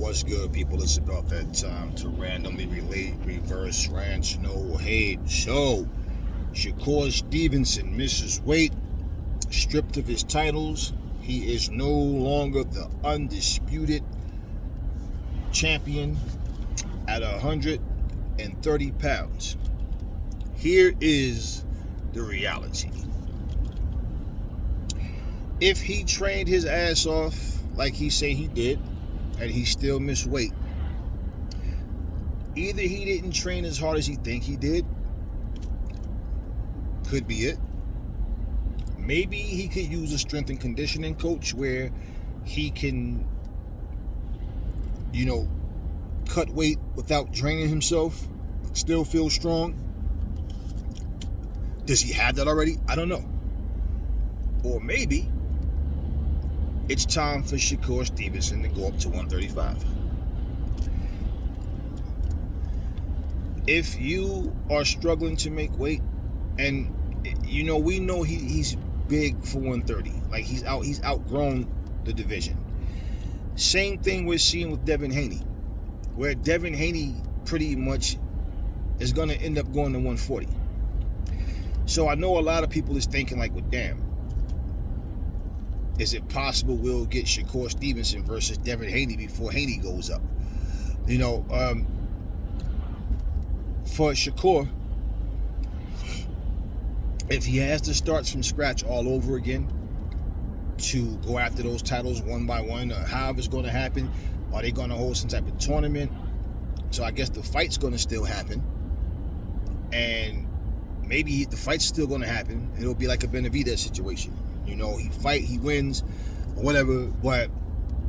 What's good, people? It's about that time to randomly relate, reverse, ranch, no hate. So, Shakur Stevenson misses weight, stripped of his titles. He is no longer the undisputed champion at 130 pounds. Here is the reality. If he trained his ass off like he say he did, and he still missed weight, either he didn't train as hard as he think he did, could be it. Maybe he could use a strength and conditioning coach where he can, cut weight without draining himself, still feel strong. Does he have that already? I don't know. Or maybe it's time for Shakur Stevenson to go up to 135. If you are struggling to make weight, and we know he's big for 130, like he's outgrown the division. Same thing we're seeing with Devin Haney, where Devin Haney pretty much is going to end up going to 140. So I know a lot of people is thinking like, well, damn, is it possible we'll get Shakur Stevenson versus Devin Haney before Haney goes up? For Shakur, if he has to start from scratch all over again to go after those titles one by one, or however it's going to happen, are they going to hold some type of tournament? So I guess the fight's going to still happen, and maybe the fight's still going to happen. It'll be like a Benavidez situation. He wins, or whatever, but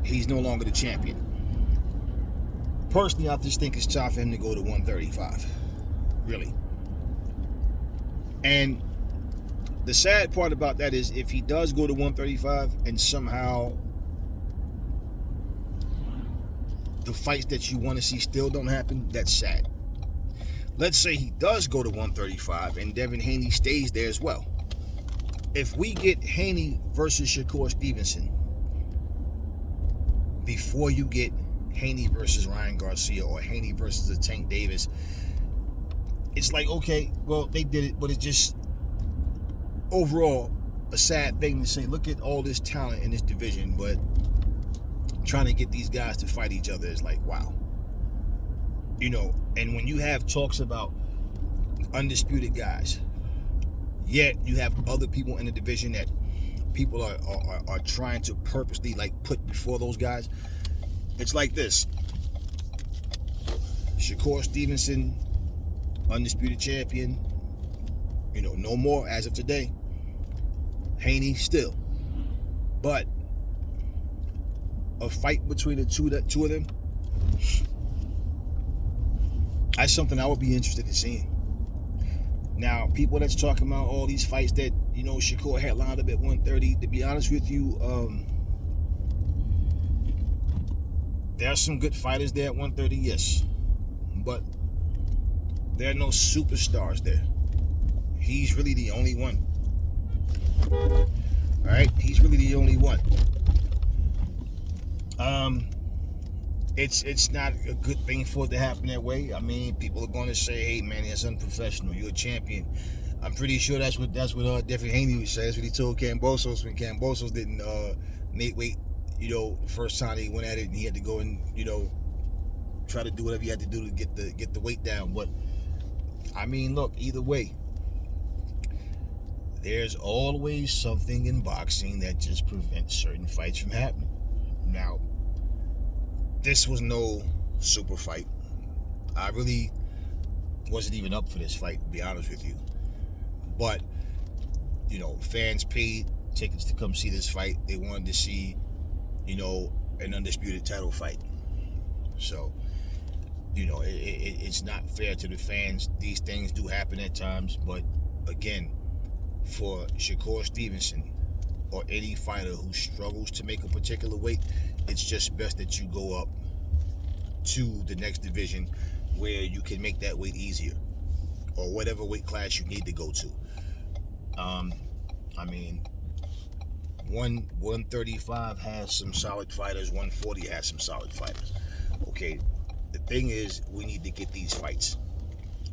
he's no longer the champion. Personally, I just think it's time for him to go to 135. Really. And the sad part about that is if he does go to 135 and somehow the fights that you want to see still don't happen, that's sad. Let's say he does go to 135 and Devin Haney stays there as well. If we get Haney versus Shakur Stevenson before you get Haney versus Ryan Garcia or Haney versus Tank Davis, it's like, okay, well, they did it, but it's just overall a sad thing to say. Look at all this talent in this division, but trying to get these guys to fight each other is like, wow. And when you have talks about undisputed guys, yet you have other people in the division that people are trying to purposely put before those guys, it's like this. Shakur Stevenson, undisputed champion, no more as of today. Haney still. But a fight between the two of them, that's something I would be interested in seeing. Now, people that's talking about all these fights that, Shakur had lined up at 130, to be honest with you, there are some good fighters there at 130, yes. But there are no superstars there. He's really the only one. All right? He's really the only one. It's not a good thing for it to happen that way. I mean, people are going to say, "Hey, man, that's unprofessional. You're a champion." I'm pretty sure that's what Devin Haney would say. That's what he told Kambosos when Kambosos didn't make weight. The first time he went at it, and he had to go and try to do whatever he had to do to get the weight down. But I mean, look, either way, there's always something in boxing that just prevents certain fights from happening. Now, this was no super fight. I really wasn't even up for this fight, to be honest with you. But, fans paid tickets to come see this fight. They wanted to see, an undisputed title fight. So, it's not fair to the fans. These things do happen at times. But, again, for Shakur Stevenson or any fighter who struggles to make a particular weight, it's just best that you go up to the next division where you can make that weight easier, or whatever weight class you need to go to. I mean, 135 has some solid fighters, 140 has some solid fighters. Okay, the thing is, we need to get these fights.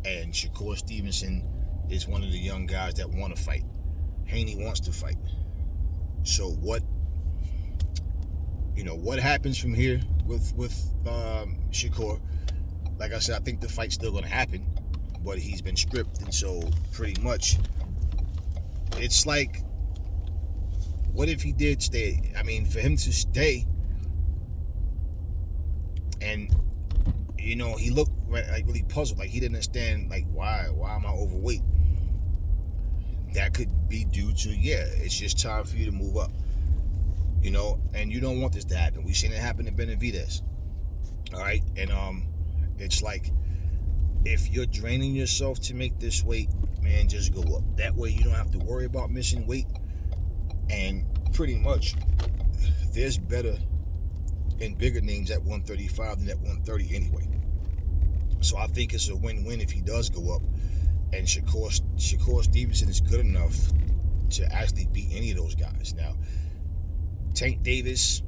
And Shakur Stevenson is one of the young guys that want to fight. Haney wants to fight. So what happens from here with Shakur? Like I said, I think the fight's still going to happen, but he's been stripped, and so pretty much it's like, what if he did stay? I mean, for him to stay, and he looked like really puzzled, like he didn't understand, like why am I overweight? That could be due to, it's just time for you to move up, and you don't want this to happen. We've seen it happen to Benavidez. All right, and it's like, if you're draining yourself to make this weight, man, just go up. That way you don't have to worry about missing weight. And pretty much there's better and bigger names at 135 than at 130 anyway. So I think it's a win-win if he does go up. And Shakur Stevenson is good enough to actually beat any of those guys. Now, Tank Davis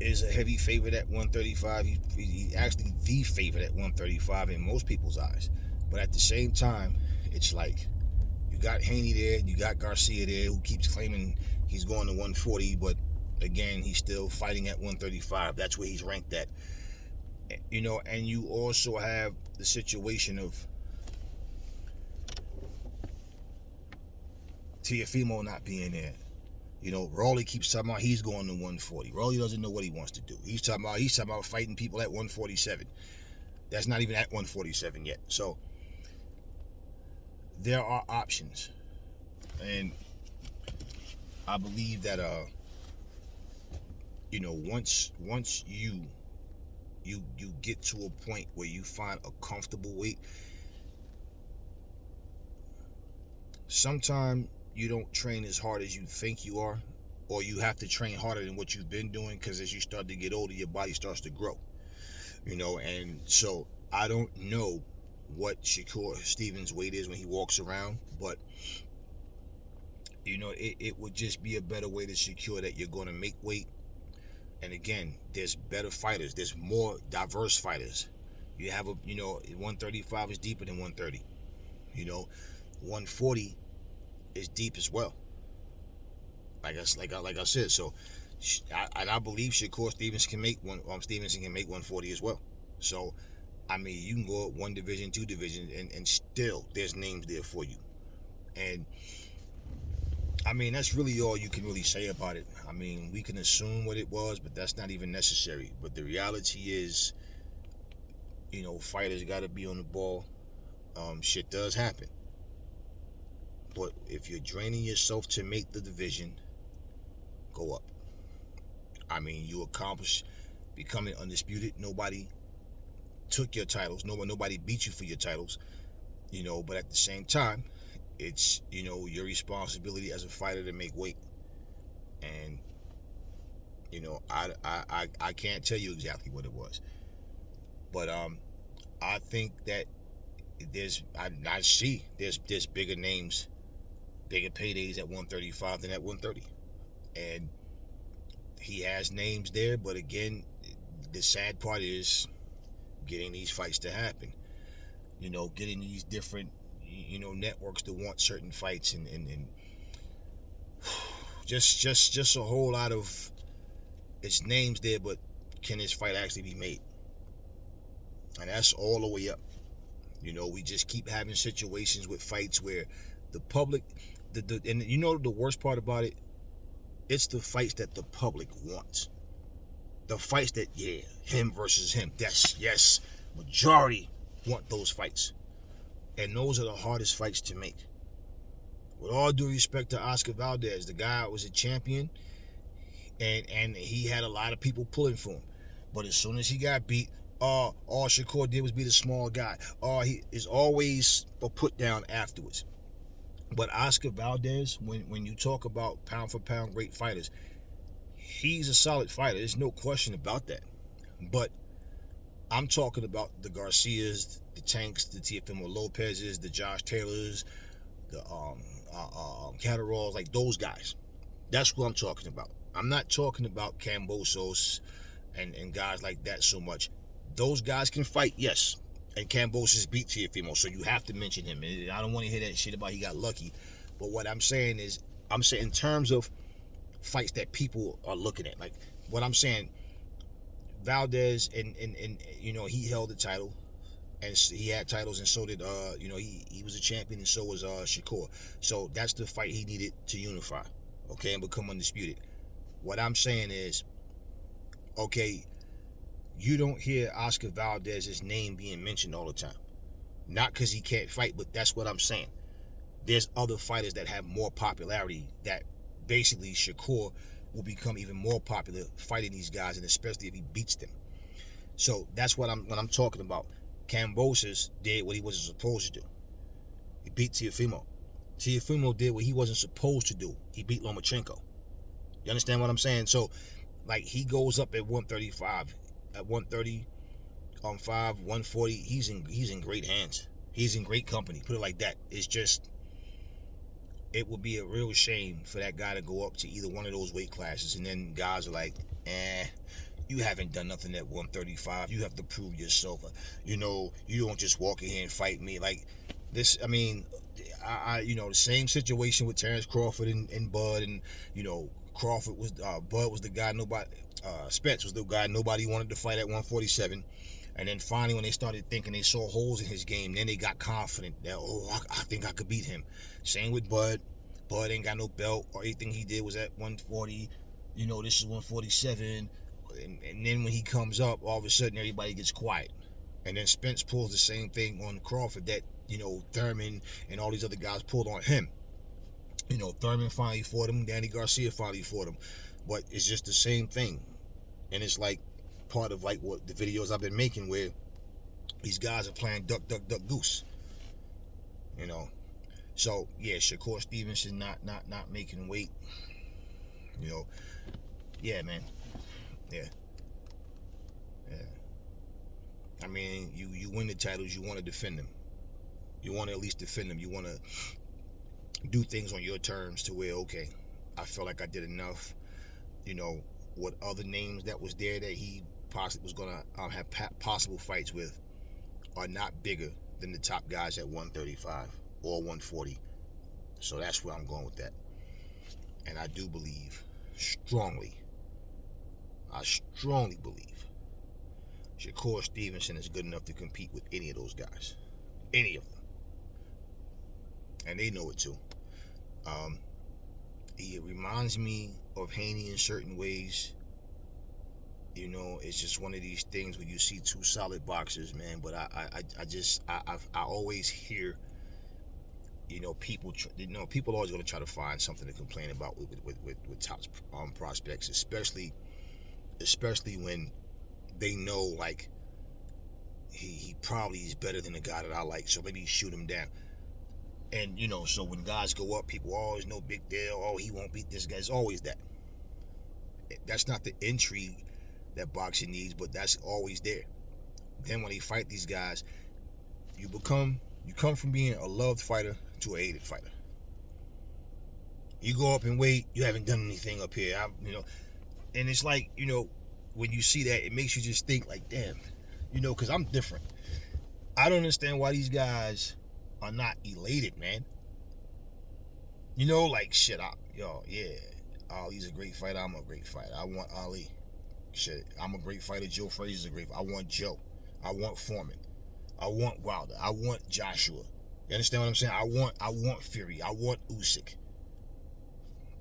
is a heavy favorite at 135. He's actually the favorite at 135 in most people's eyes. But at the same time, it's like, you got Haney there, you got Garcia there, who keeps claiming he's going to 140, but again, he's still fighting at 135. That's where he's ranked at. And you also have the situation of Teofimo not being there. Rawley keeps talking about he's going to 140. Rawley doesn't know what he wants to do. He's talking about fighting people at 147. That's not even at 147 yet. So there are options, and I believe that once you get to a point where you find a comfortable weight, sometimes you don't train as hard as you think you are, or you have to train harder than what you've been doing, because as you start to get older, your body starts to grow, and so I don't know what Shakur Stevens' weight is when he walks around, but it would just be a better way to secure that you're going to make weight. And again, there's better fighters, there's more diverse fighters. You have 135 is deeper than 130. 140 is deep as well. Like I said, so I believe Shakur Stevenson can make 140 as well. So I mean, you can go up one division, two divisions, and still there's names there for you. And I mean, that's really all you can really say about it. I mean, we can assume what it was, but that's not even necessary. But the reality is, fighters got to be on the ball. Shit does happen. But if you're draining yourself to make the division, go up. I mean, you accomplish becoming undisputed. Nobody took your titles. Nobody beat you for your titles. But at the same time, it's your responsibility as a fighter to make weight. And I can't tell you exactly what it was, but I think that I see there's bigger names, bigger paydays at 135 than at 130, and he has names there. But again, the sad part is getting these fights to happen. Getting these different networks to want certain fights, and just a whole lot of, it's names there, but can this fight actually be made? And that's all the way up. We just keep having situations with fights where the public, and the worst part about it, it's the fights that the public wants. The fights that, him versus him. Yes, majority want those fights. And those are the hardest fights to make. With all due respect to Oscar Valdez, the guy was a champion, and he had a lot of people pulling for him. But as soon as he got beat, all Shakur did was beat a small guy. He is always a put down afterwards. But Oscar Valdez, when you talk about pound for pound great fighters, he's a solid fighter. There's no question about that. But I'm talking about the Garcias, the Tanks, the Teofimo Lopez's, the Josh Taylors, the Catteralls, like those guys. That's what I'm talking about. I'm not talking about Cambosos and guys like that so much. Those guys can fight, yes. And Kambosos beat Teofimo, so you have to mention him. And I don't want to hear that shit about he got lucky. But what I'm saying is, I'm saying in terms of fights that people are looking at, like what I'm saying, Valdez and he held the title, and he had titles, and so did he was a champion, and so was Shakur. So that's the fight he needed to unify, okay, and become undisputed. What I'm saying is, okay, you don't hear Oscar Valdez's name being mentioned all the time. Not because he can't fight, but that's what I'm saying. There's other fighters that have more popularity that basically Shakur will become even more popular fighting these guys, and especially if he beats them. So that's what I'm talking about. Kambosos did what he wasn't supposed to do. He beat Teofimo. Teofimo did what he wasn't supposed to do. He beat Lomachenko. You understand what I'm saying? So, like, he goes up at 135, at 130, 140. He's in great hands. He's in great company. Put it like that. It's just, it would be a real shame for that guy to go up to either one of those weight classes, and then guys are like, you haven't done nothing at 135. You have to prove yourself. You don't just walk in here and fight me. Like this, I mean, the same situation with Terrence Crawford and Bud, and Crawford was Bud was the guy Spence was the guy nobody wanted to fight at 147. And then finally, when they started thinking they saw holes in his game, then they got confident that, I think I could beat him. Same with Bud. Bud ain't got no belt, or anything he did was at 140. This is 147. And then when he comes up, all of a sudden everybody gets quiet. And then Spence pulls the same thing on Crawford that, Thurman and all these other guys pulled on him. Thurman finally fought him. Danny Garcia finally fought him. But it's just the same thing. And it's like part of like what the videos I've been making, where these guys are playing duck, duck, duck, goose. So yeah, Shakur Stevenson not making weight. Yeah, man. Yeah. I mean, you win the titles, you want to defend them. You want to at least defend them. You want to do things on your terms to where, okay, I feel like I did enough. What other names that was there that he possibly was going to have possible fights with are not bigger than the top guys at 135 or 140. So that's where I'm going with that. And I do believe I strongly believe Shakur Stevenson is good enough to compete with any of those guys. Any of them. And they know it too. He reminds me of Haney in certain ways. It's just one of these things where you see two solid boxers, man. But I always hear, people are always going to try to find something to complain about with top prospects, especially when they know, like, he probably is better than the guy that I like, so maybe shoot him down. And so when guys go up, people always, no big deal, he won't beat this guy. It's always that. That's not the intrigue that boxing needs, but that's always there. Then when they fight these guys, you come from being a loved fighter to a hated fighter. You go up and wait, you haven't done anything up here, and it's like, when you see that, it makes you just think like, damn, because I'm different. I don't understand why these guys are not elated, man. Like, shit, Ali's a great fighter, I'm a great fighter. I want Ali. Shit, I'm a great fighter, Joe Frazier's a great fighter. I want Joe. I want Foreman. I want Wilder. I want Joshua. You understand what I'm saying? I want Fury. I want Usyk.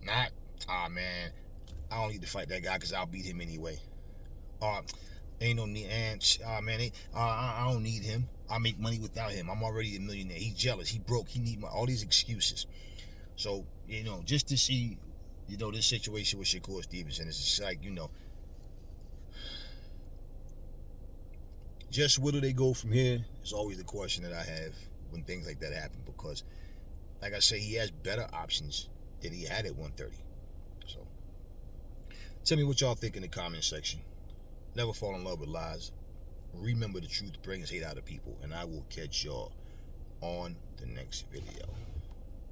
Not, man, I don't need to fight that guy because I'll beat him anyway. Ain't no need, man, I don't need him. I make money without him. I'm already a millionaire. He's jealous. He broke. He need all these excuses. So, just to see, this situation with Shakur Stevenson, it's just like, just where do they go from here is always the question that I have when things like that happen, because, like I say, he has better options than he had at 130. So, tell me what y'all think in the comment section. Never fall in love with lies. Remember, the truth brings hate out of people, and I will catch y'all on the next video.